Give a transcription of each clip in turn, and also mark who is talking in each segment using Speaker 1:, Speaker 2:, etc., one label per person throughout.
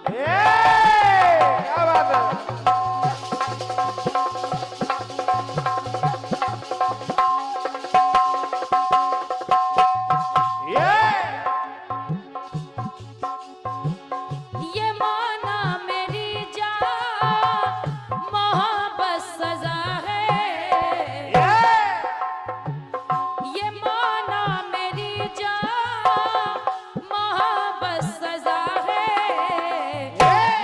Speaker 1: क्या बात है।
Speaker 2: ये माना मेरी जान मोहब्बत सजा है, ये माना मेरी जान मोहब्बत सजा है,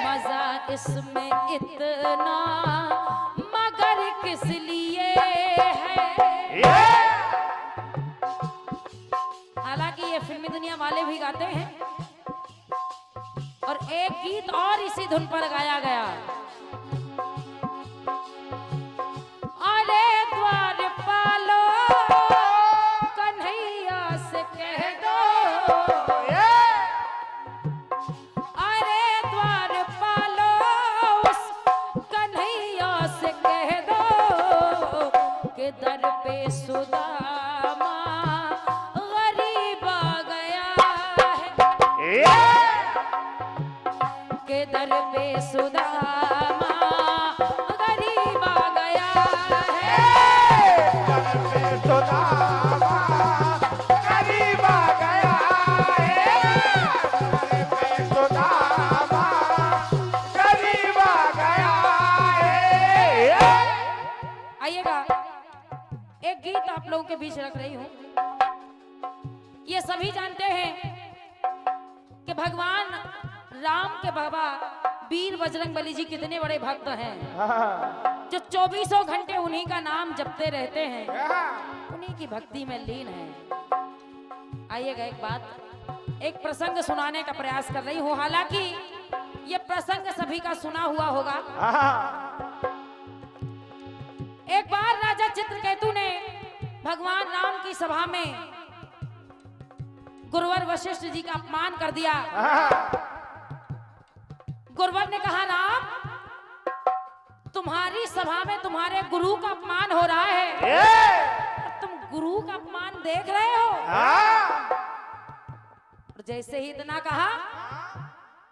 Speaker 2: मजा इसमें इतना मगर किस लिए है। हालांकि ये फिल्मी दुनिया वाले भी गाते हैं और एक गीत और इसी धुन पर गाया गया। अरे द्वार पालो कन्हैया से कह दो, अरे द्वार पालो उस कन्हैया से कह दो कि दर पे सुदामा गरीब आ गया है, के दर पे सुदामा गरीब आ गया है।
Speaker 1: दर पे सुदामा गरीब आ गया है, दर पे सुदामा गरीब आ गया है।
Speaker 2: आइएगा, एक गीत आप लोगों के बीच रख रही हूं। ये सभी जानते हैं कि भगवान राम के बाबा वीर बजरंगबली जी कितने बड़े भक्त हैं, जो 24 घंटे उन्हीं का नाम जपते रहते हैं, उन्हीं की भक्ति में लीन है। आइएगा, एक प्रसंग सुनाने का प्रयास कर रही हूँ। हालांकि ये प्रसंग सभी का सुना हुआ होगा। एक बार राजा चित्रकेतु ने भगवान राम की सभा में गुरुवर वशिष्ठ जी का अपमान कर दिया। गुरुवर ने कहा, राम तुम्हारी सभा में तुम्हारे गुरु का अपमान हो रहा है, तुम गुरु का अपमान देख रहे हो। और जैसे ही इतना कहा,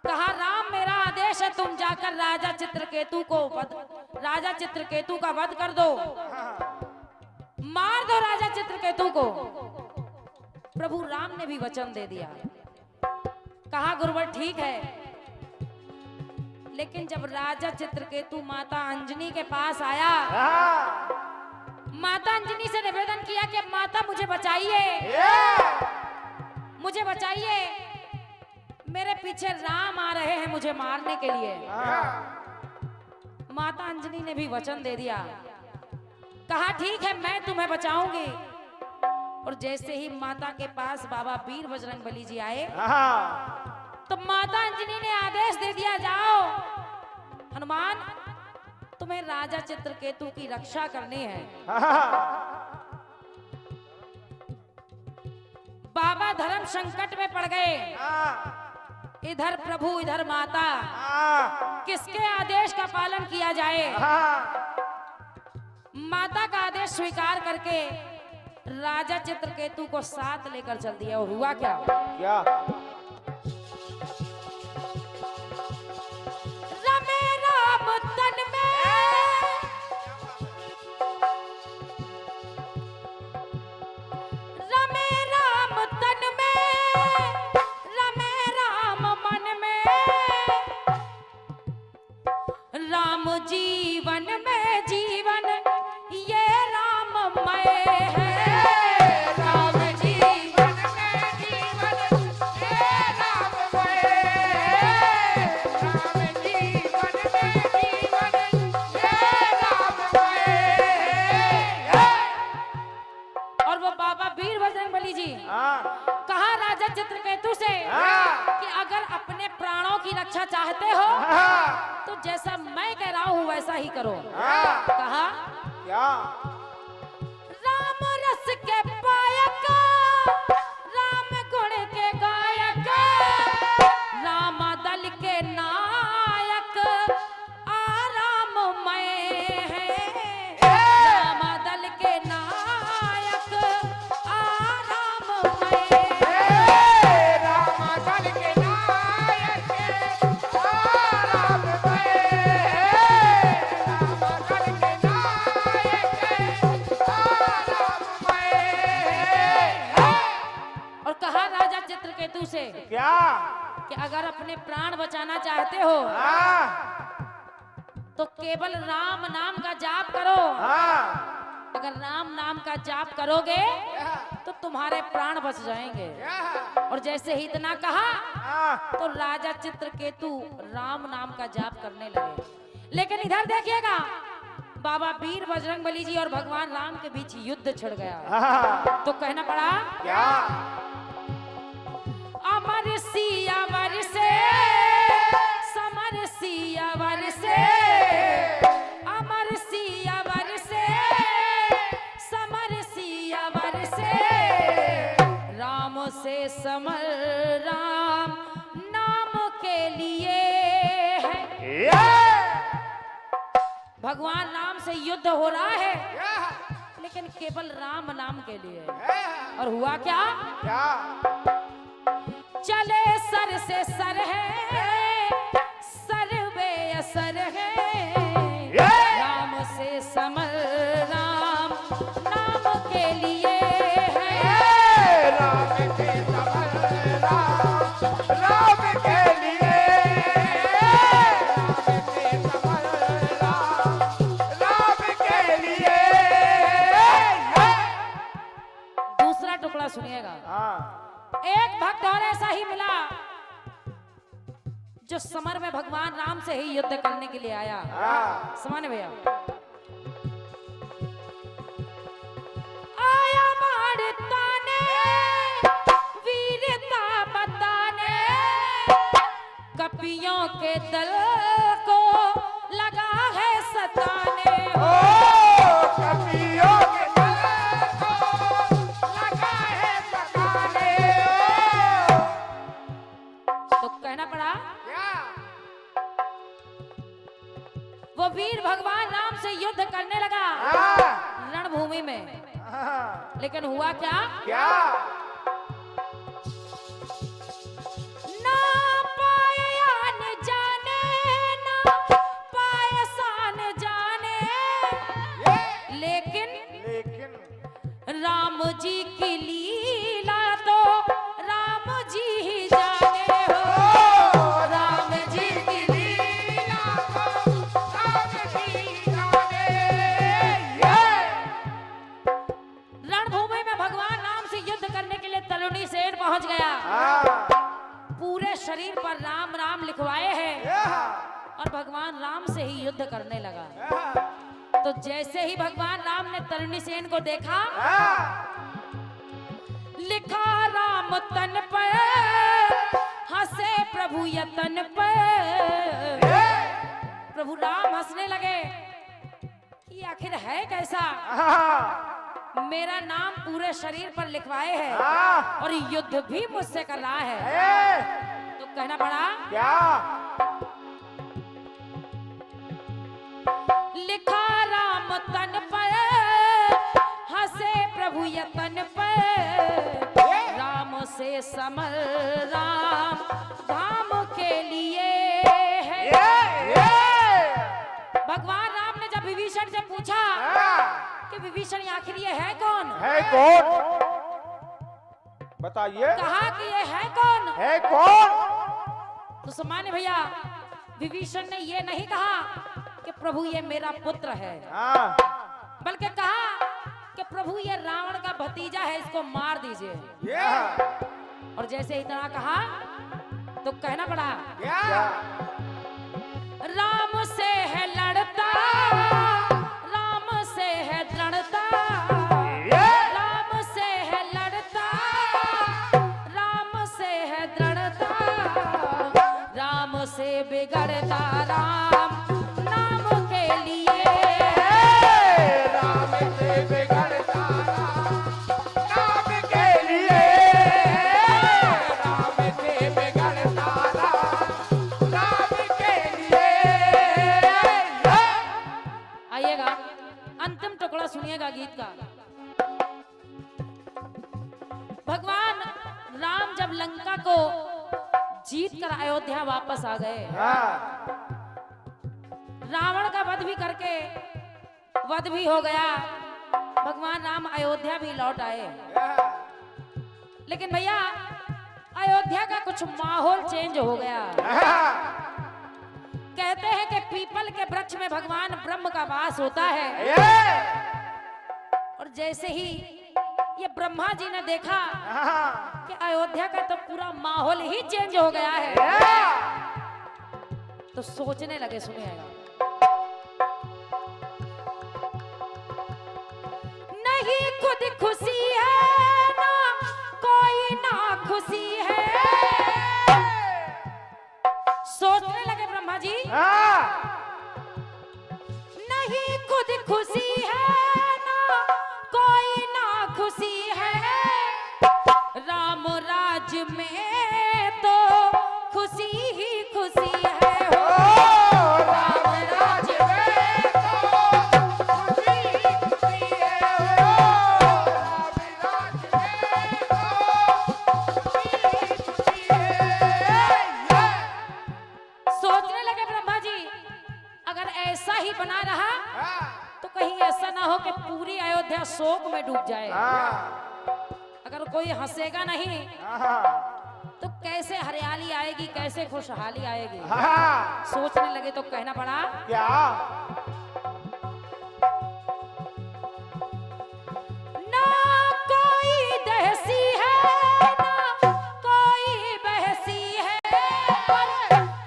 Speaker 2: राम मेरा आदेश है, तुम जाकर राजा चित्रकेतु का वध कर दो, मार दो राजा चित्रकेतु को। प्रभु राम ने भी वचन दे दिया। कहा, गुरुवर ठीक है, लेकिन जब राजा चित्रकेतु माता अंजनी के पास आया, माता अंजनी से निवेदन किया कि माता मुझे बचाइए, मुझे बचाइए, मेरे पीछे राम आ रहे हैं मुझे मारने के लिए। माता अंजनी ने भी वचन दे दिया। कहा, ठीक है, मैं तुम्हें बचाऊंगी। और जैसे ही माता के पास बाबा वीर बजरंगबली जी आए, तो माता अंजनी ने आदेश दे दिया, जाओ हनुमान, तुम्हें राजा चित्रकेतु की रक्षा करनी है। बाबा धर्म संकट में पड़ गए, इधर प्रभु इधर माता, किसके आदेश का पालन किया जाए। माता का आदेश स्वीकार करके राजा चित्रकेतु को साथ लेकर चल दिया। और हुआ क्या? रमे राम तन में, रमे राम तन में, रमे राम मन में, राम जीवन में जीवन ये राममय है। कहा राजा चित्रकेतु से कि अगर अपने प्राणों की रक्षा चाहते हो तो जैसा मैं कह रहा हूं वैसा ही करो। कहा,
Speaker 1: क्या?
Speaker 2: राम रस के पायक, राम गुण के गायक, राम दल के नायक आराममय है। राम दल के नायक आराममय,
Speaker 1: राम दल के नायक
Speaker 2: अगर अपने प्राण बचाना चाहते हो
Speaker 1: हाँ
Speaker 2: तो केवल राम नाम का जाप करो।
Speaker 1: हाँ
Speaker 2: अगर राम नाम का जाप करोगे तो तुम्हारे प्राण बच जाएंगे। और जैसे ही इतना कहा
Speaker 1: हाँ
Speaker 2: तो राजा चित्रकेतु राम नाम का जाप करने लगे। लेकिन इधर देखिएगा, बाबा वीर बजरंगबली जी और भगवान राम के बीच युद्ध छिड़ गया।
Speaker 1: हाँ
Speaker 2: तो कहना पड़ा,
Speaker 1: क्या
Speaker 2: अमर सियावर से समर सियावर से, अमर सियावर से समर सियावर से, राम से समर राम नाम के लिए है। भगवान राम से युद्ध हो रहा है लेकिन केवल राम नाम के लिए। और हुआ क्या?
Speaker 1: क्या
Speaker 2: चले सर से सर है, सर बे असर है, राम से समर राम नाम के लिए है।
Speaker 1: राम के समर राम के लिए, राम के समर राम के लिए।
Speaker 2: दूसरा टुकड़ा सुनिएगा।
Speaker 1: हाँ
Speaker 2: एक भक्त और ऐसा ही मिला जो समर में भगवान राम से ही युद्ध करने के लिए आया।
Speaker 1: हाँ
Speaker 2: समान भैया, आया मारता ने वीरता बताने, कपियों के दल को लगा है सताने।
Speaker 1: ओ कपियों के दल को लगा है सताने।
Speaker 2: तो कहना पड़ा,
Speaker 1: क्या
Speaker 2: वो वीर भगवान राम से युद्ध करने लगा
Speaker 1: हाँ
Speaker 2: रणभूमि में।
Speaker 1: हाँ
Speaker 2: लेकिन हुआ क्या?
Speaker 1: क्या
Speaker 2: ना पाए आन जाने, ना पाए शान जाने, लेकिन
Speaker 1: लेकिन
Speaker 2: राम जी की लीला तो राम जी ही जाने हो। राम जी की लीला
Speaker 1: राम जी जाने।
Speaker 2: रणभूमि में भगवान राम से युद्ध करने के लिए तलुनी सेन पहुंच गया।
Speaker 1: हाँ
Speaker 2: पूरे शरीर पर राम राम लिखवाए हैं और भगवान राम से ही युद्ध करने लगा। तो जैसे ही भगवान राम ने तरुणी सेन को देखा, लिखा राम तन पर हंसे प्रभु यतन पर। प्रभु राम हंसने लगे कि आखिर है कैसा, मेरा नाम पूरे शरीर पर लिखवाए है और युद्ध भी मुझसे कर रहा है। तो कहना पड़ा,
Speaker 1: क्या
Speaker 2: लिखा राम तन पर हंसे प्रभु यतन पर, राम से समर राम धाम के लिए है। भगवान राम ने जब विभीषण से पूछा कि विभीषण आखिर ये है कौन,
Speaker 1: है कौन बताइए,
Speaker 2: कहा कि ये है कौन।
Speaker 1: है कौन?
Speaker 2: तो सामान्य भैया, विभीषण ने ये नहीं कहा कि प्रभु ये मेरा पुत्र है,
Speaker 1: हाँ
Speaker 2: बल्कि कहा कि प्रभु ये रावण का भतीजा है, इसको मार दीजिए। और जैसे इतना कहा तो कहना पड़ा,
Speaker 1: क्या
Speaker 2: राम से है लड़ता, राम से है दृढ़ता, राम से है लड़ता, राम से है दृढ़ता, राम से बिगड़ता राम नाम के लिए।
Speaker 1: राम से बिगड़ता राम के लिए, राम से बिगड़ता राम के लिए।
Speaker 2: आइएगा, अंतिम टुकड़ा सुनिएगा गीत का। भगवान राम जब लंका को जीत कर अयोध्या वापस आ गए, रावण का वध भी करके वध भी हो गया, भगवान राम अयोध्या भी लौट आए। लेकिन भैया अयोध्या का कुछ माहौल चेंज हो गया। कहते हैं कि पीपल के वृक्ष में भगवान ब्रह्म का वास होता है। और जैसे ही ये ब्रह्मा जी ने देखा कि अयोध्या का तो पूरा माहौल ही चेंज हो गया है, तो सोचने लगे, सुनिएगा। नहीं खुद खुशी है ना कोई ना खुशी है। सोचने लगे ब्रह्मा जी, नहीं खुद खुशी है ना कोई ना खुशी है। राम राज में तो खुशी ही खुशी है हो।
Speaker 1: राम राज में तो खुशी ही खुशी है हो। राम राज में तो खुशी ही खुशी है।
Speaker 2: सोचने लगे ब्रह्मा जी, अगर ऐसा ही बना रहा तो कहीं ऐसा ना हो कि पूरी अयोध्या शोक में डूब जाए। अगर कोई हंसेगा नहीं तो कैसे हरियाली आएगी, कैसे खुशहाली आएगी। सोचने लगे तो कहना पड़ा,
Speaker 1: क्या
Speaker 2: ना कोई दहसी है ना कोई बहसी है, पर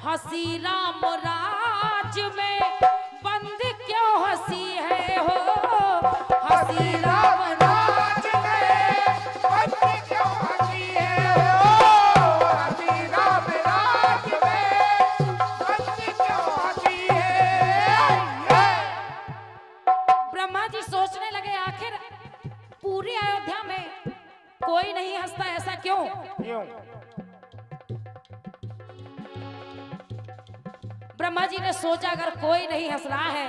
Speaker 2: हंसी राम राज में बंद क्यों हंसी है हो। हंसी राम
Speaker 1: राज में बंदी क्यों हंसी है हो। हंसी राम राज में बंदी क्यों हंसी है।
Speaker 2: ब्रह्मा जी सोचने लगे, आखिर पूरी अयोध्या में कोई नहीं हंसता, ऐसा क्यों।
Speaker 1: क्यों
Speaker 2: ब्रह्मा जी ने सोचा, अगर कोई नहीं हंस रहा है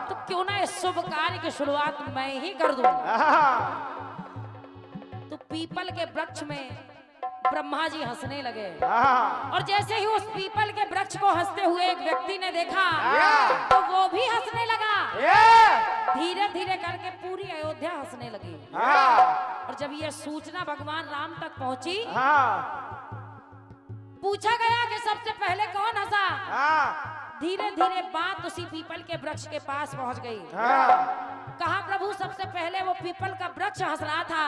Speaker 2: तो क्यों ना इस शुभ कार्य की शुरुआत मैं ही कर दूं। तो पीपल के वृक्ष में ब्रह्मा जी हंसने लगे। और जैसे ही उस पीपल के वृक्ष को हंसते हुए एक व्यक्ति ने देखा तो वो भी हंसने लगा। धीरे धीरे करके पूरी अयोध्या हंसने लगी। और जब यह सूचना भगवान राम तक पहुंची, पूछा गया कि सबसे पहले कौन हंसा। धीरे धीरे बात उसी पीपल के वृक्ष के पास पहुंच गई। कहा, प्रभु सबसे पहले वो पीपल का वृक्ष हंस रहा था,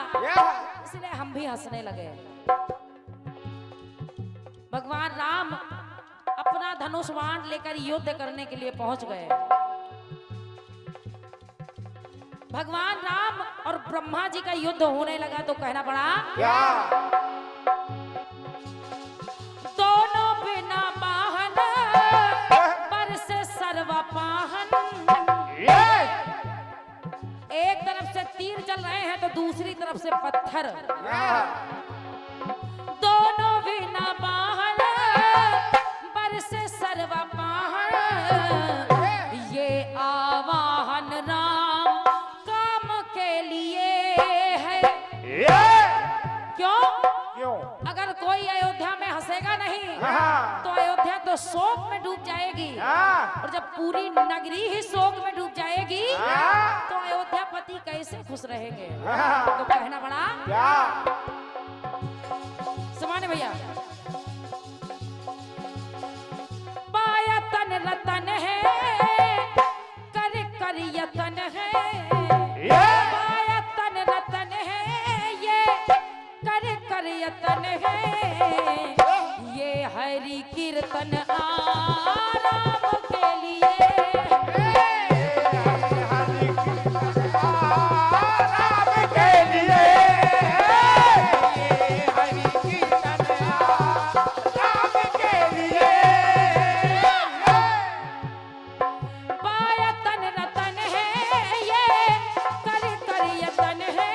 Speaker 2: इसलिए हम भी हंसने लगे। भगवान राम अपना धनुष बाण लेकर युद्ध करने के लिए पहुंच गए। भगवान राम और ब्रह्मा जी का युद्ध होने लगा तो कहना पड़ा,
Speaker 1: क्या
Speaker 2: दोनों बिना वाहन बरस सर्व पाहन। एक तरफ से तीर चल रहे हैं तो दूसरी तरफ से पत्थर। दोनों बिना वाहन बरस सर्व पाहन। ये आवाहन राम काम के लिए है। क्यों?
Speaker 1: क्यों
Speaker 2: अगर कोई अयोध्या में हंसेगा नहीं तो अयोध्या तो शोक में डूब जाएगी। और जब पूरी नगरी ही शोक में डूब जाएगी तो अयोध्यापति कैसे खुश रहेंगे। तो कहना पड़ा,
Speaker 1: क्या
Speaker 2: सुमाने भैया, पाया तन रतन है कर कर यतन है। पाया तन रतन है ये कर कर यतन है। ये हरि कीर्तन आराम के लिए।
Speaker 1: हरि कीर्तन राम के लिए। हरि कीर्तन राम के लिए।
Speaker 2: पाया तन रतन है ये कर कर यतन है।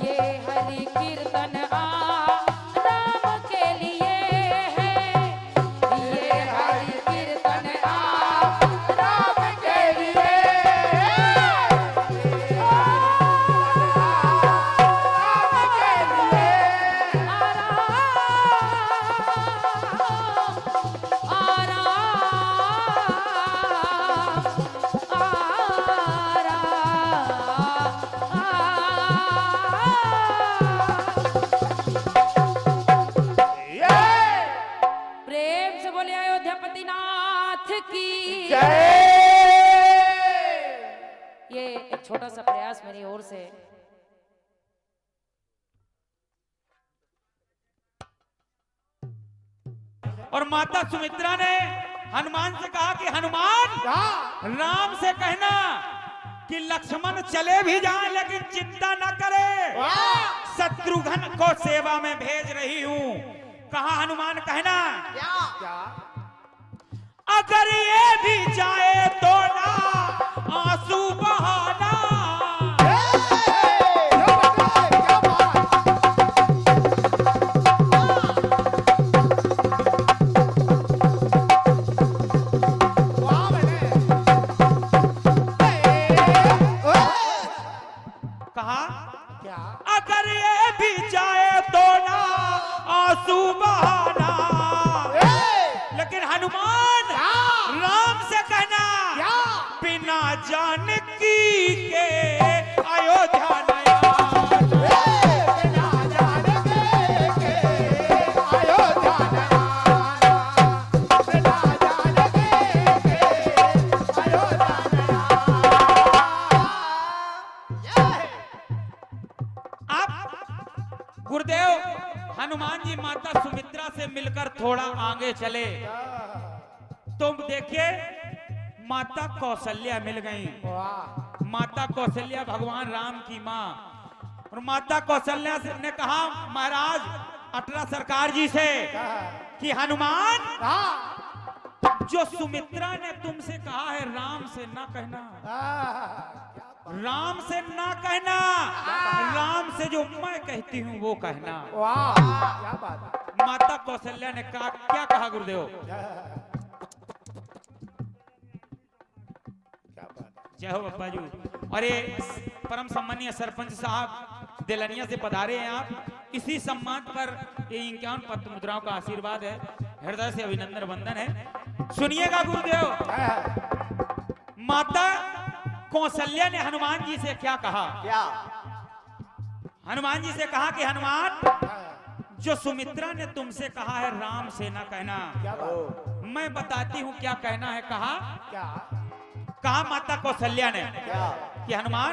Speaker 2: ये हरि कीर्तन आराम के लिए है। एक छोटा सा प्रयास मेरी ओर से।
Speaker 3: और माता सुमित्रा ने हनुमान से कहा कि हनुमान, राम से कहना कि लक्ष्मण चले भी जाएं लेकिन चिंता न करे, शत्रुघ्न को सेवा में भेज रही हूं। कहा हनुमान कहना अगर ये भी जाए तो ना आंसू बहाना। कहा अगर ये भी जाए तो ना आंसू बहाना, लेकिन हनुमान राम से कहना बिना जानकी के अयोध्या नया। गुरुदेव हनुमान जी माता सुमित्रा से मिलकर थोड़ा आगे चले तो देखिए माता कौशल्या मिल गई। माता कौशल्या भगवान राम की माँ। और माता कौशल्या ने कहा महाराज अटरा सरकार जी से कि हनुमान, जो सुमित्रा ने तुमसे कहा है राम से ना कहना, राम से ना कहना, राम से जो मैं कहती हूँ वो कहना।
Speaker 1: क्या बात।
Speaker 3: माता कौशल्या ने कहा, क्या कहा गुरुदेव? जय हो बाबा जी। और ये परम सम्मानीय सरपंच साहब दिलनिया से पधारे हैं आप, इसी सम्मान पर ये 51 पत्र मुद्राओं का आशीर्वाद है, हृदय से अभिनंदन वंदन है। सुनिएगा गुरुदेव, माता कौशल्या ने हनुमान जी से क्या कहा? हनुमान जी से कहा कि हनुमान, जो सुमित्रा ने तुमसे कहा है राम से ना कहना, मैं बताती हूँ क्या कहना है। कहा माता कौशल्या ने कि हनुमान,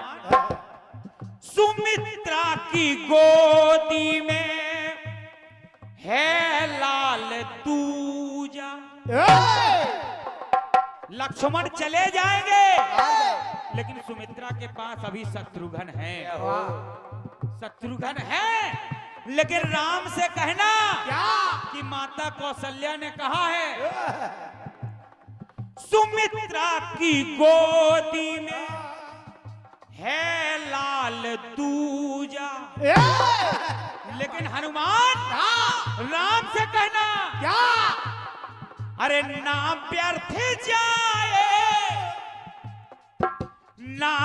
Speaker 3: सुमित्रा की गोदी में है लाल दूजा, लक्ष्मण चले जाएंगे लेकिन सुमित्रा के पास अभी शत्रुघ्न है। शत्रुघ्न है, लेकिन राम से कहना कि माता कौशल्या ने कहा है सुमित्रा की गोदी में है लाल दूजा, लेकिन हनुमान राम से कहना अरे ना व्यर्थ जाए, ना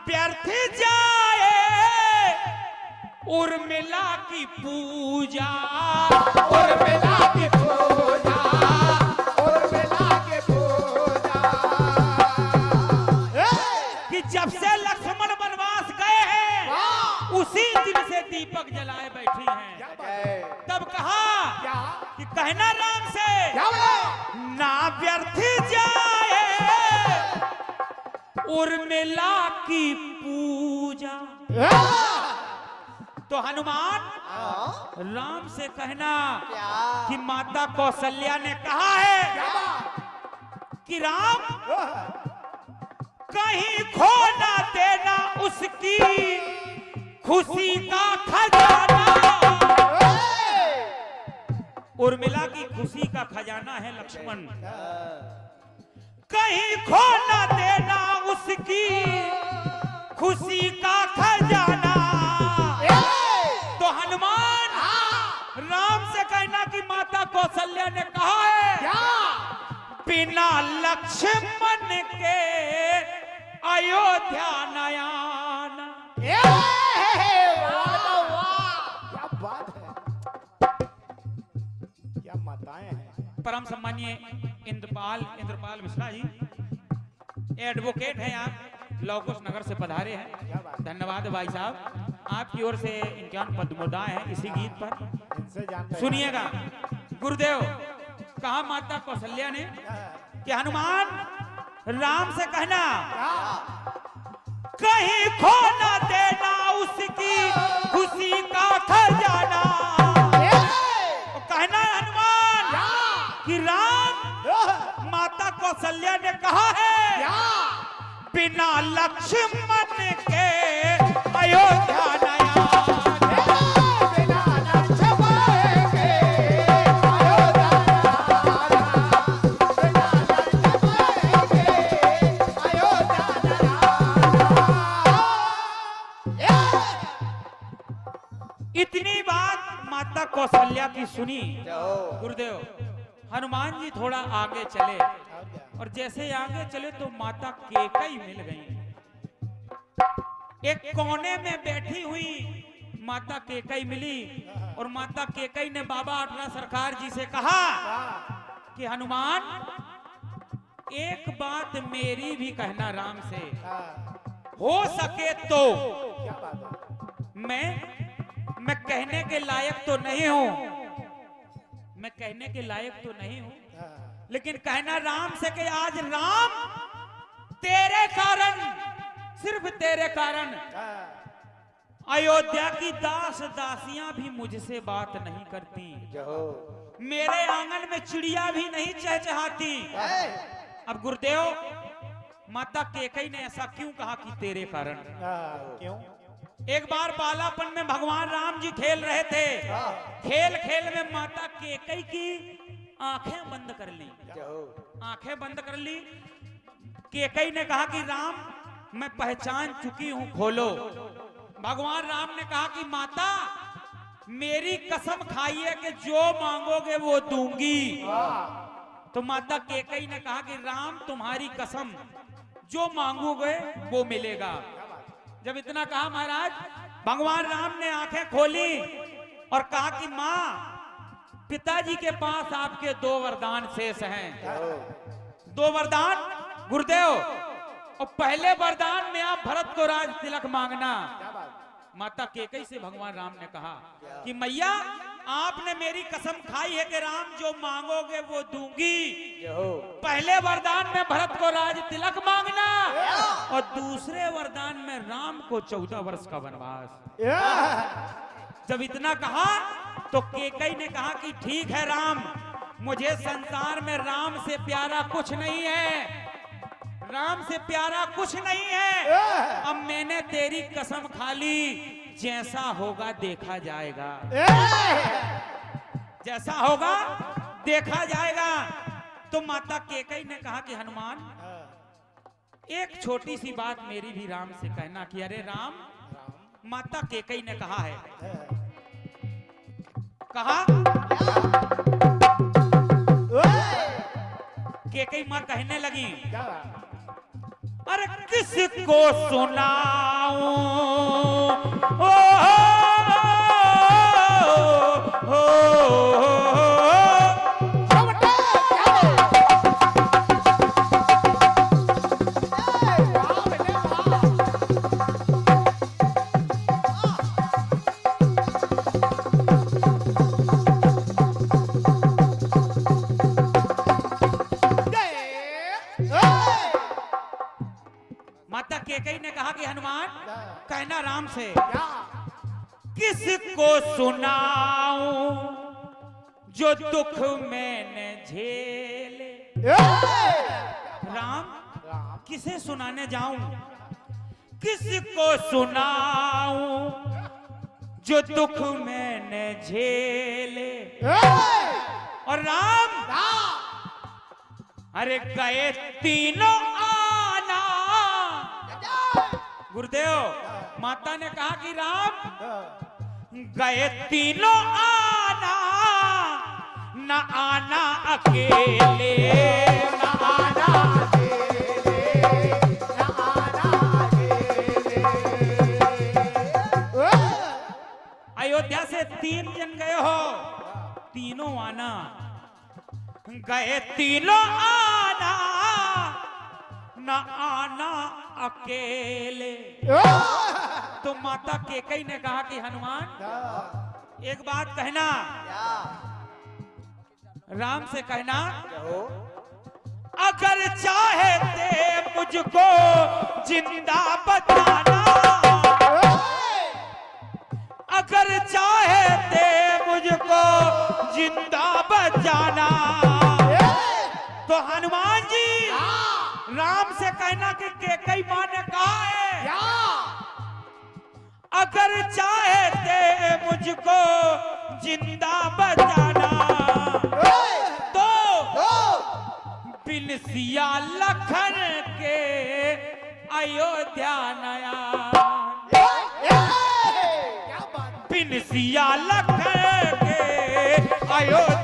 Speaker 3: व्यर्थ जाए उर्मिला की पूजा, उर्मिला की पूजा, उर्मिला की पूजा। कि जब से लक्ष्मण वनवास गए हैं उसी दिन से दीपक जलाए बैठी हैं। तब कहा कि कहना राम से ना व्यर्थ जाए उर्मिला की पूजा। तो हनुमान राम से कहना कि माता कौशल्या ने कहा है कि राम, कहीं खो ना देना उसकी खुशी का खजाना। उर्मिला की खुशी का खजाना है लक्ष्मण, कहीं खो ना देना उसकी खुशी का खजाना। तो हनुमान राम से कहना कि माता कौशल्या ने कहा है बिना लक्ष्मण के अयोध्या नयाना।
Speaker 1: क्या बात है, क्या माताएं हैं।
Speaker 3: परम सम्मानीय इंद्रपाल मिश्रा जी एडवोकेट हैं, आप लौकुश नगर से पधारे हैं। धन्यवाद भाई साहब, आपकी ओर से 51 पद्मोदाय हैं इसी गीत पर। सुनिएगा गुरुदेव, कहा माता कौशल्या ने कि हनुमान राम से कहना कहीं खो न देना उसकी खुशी का खजाना। तो कहना हनुमान कि राम माता कौशल्या ने कहा है बिना लक्ष्मण के अयोध्या नया। इतनी बात माता कौशल्या की सुनी गुरुदेव, हनुमान जी थोड़ा आगे चले और जैसे आगे चले तो माता केकई मिल गई। एक कोने में बैठी हुई माता केकई मिली और माता केकई ने बाबा अठरा सरकार जी से कहा कि हनुमान एक बात मेरी भी कहना राम से, हो सके तो मैं कहने के लायक तो नहीं हूं, मैं कहने के लायक तो नहीं हूं, लेकिन कहना राम से कि आज राम तेरे कारण, सिर्फ तेरे कारण अयोध्या की दास दासियां भी मुझसे बात नहीं करती, मेरे आंगन में चिड़िया भी नहीं चहचहाती। अब गुरुदेव माता केकई ने ऐसा क्यों कहा कि तेरे कारण?
Speaker 1: क्यों?
Speaker 3: एक बार बालापन में भगवान राम जी खेल रहे थे, खेल खेल में माता केकई की आंखें बंद कर ली, आंखें बंद कर ली। केकई ने कहा कि राम मैं पहचान चुकी हूं, खोलो। भगवान राम ने कहा कि माता मेरी कसम खाइए कि जो मांगोगे वो दूंगी। तो माता केकई ने कहा कि राम तुम्हारी कसम, जो मांगोगे वो मिलेगा। जब इतना कहा महाराज, भगवान राम ने आंखें खोली और कहा कि मां पिताजी के पास आपके 2 वरदान शेष हैं। 2 वरदान गुरुदेव, और पहले वरदान में आप भरत को राज तिलक मांगना। माता केकई से भगवान राम ने कहा कि मैया आपने मेरी कसम खाई है कि राम जो मांगोगे वो दूंगी। पहले वरदान में भरत को राज तिलक मांगना और दूसरे वरदान में राम को 14 वर्ष का वनवास। जब इतना कहा तो केकई ने कहा कि ठीक है राम, मुझे संसार में राम से प्यारा कुछ नहीं है, राम से प्यारा कुछ नहीं है। अब मैंने तेरी कसम खा ली, जैसा होगा देखा जाएगा, जैसा होगा देखा जाएगा। तो माता केकई ने कहा कि हनुमान एक छोटी सी बात मेरी भी राम से कहना कि अरे राम, माता केकई ने कहा है, कहा केकई मां कहने लगी अरे किसको सुनाऊं ओ माता केकई ने कहा कि हनुमान कहना राम से, किसको सुनाऊं जो दुख मैंने झेले। राम किसे सुनाने जाऊं, किसको सुनाऊं जो दुख मैंने झेले। और राम अरे गए तीनों आना। गुरुदेव माता ने कहा कि राम गए तीनों आना, न आना अकेले, न आना अकेले, न आना अकेले। अयोध्या से 3 जन गए हो, तीनों आना, गए तीनों आना, न आना अकेले। तो माता केकई ने कहा कि हनुमान एक बात कहना, राम से कहना अगर चाहते मुझको जिंदा बचाना, अगर चाहते मुझको जिंदा बचाना, तो हनुमान जी राम से कहना कि कैकेयी मां ने कहा है, अगर चाहते मुझको जिंदा बचाना, तो बिन सिया लखन के अयोध्या नया, बिन सिया लखन के अयोध्या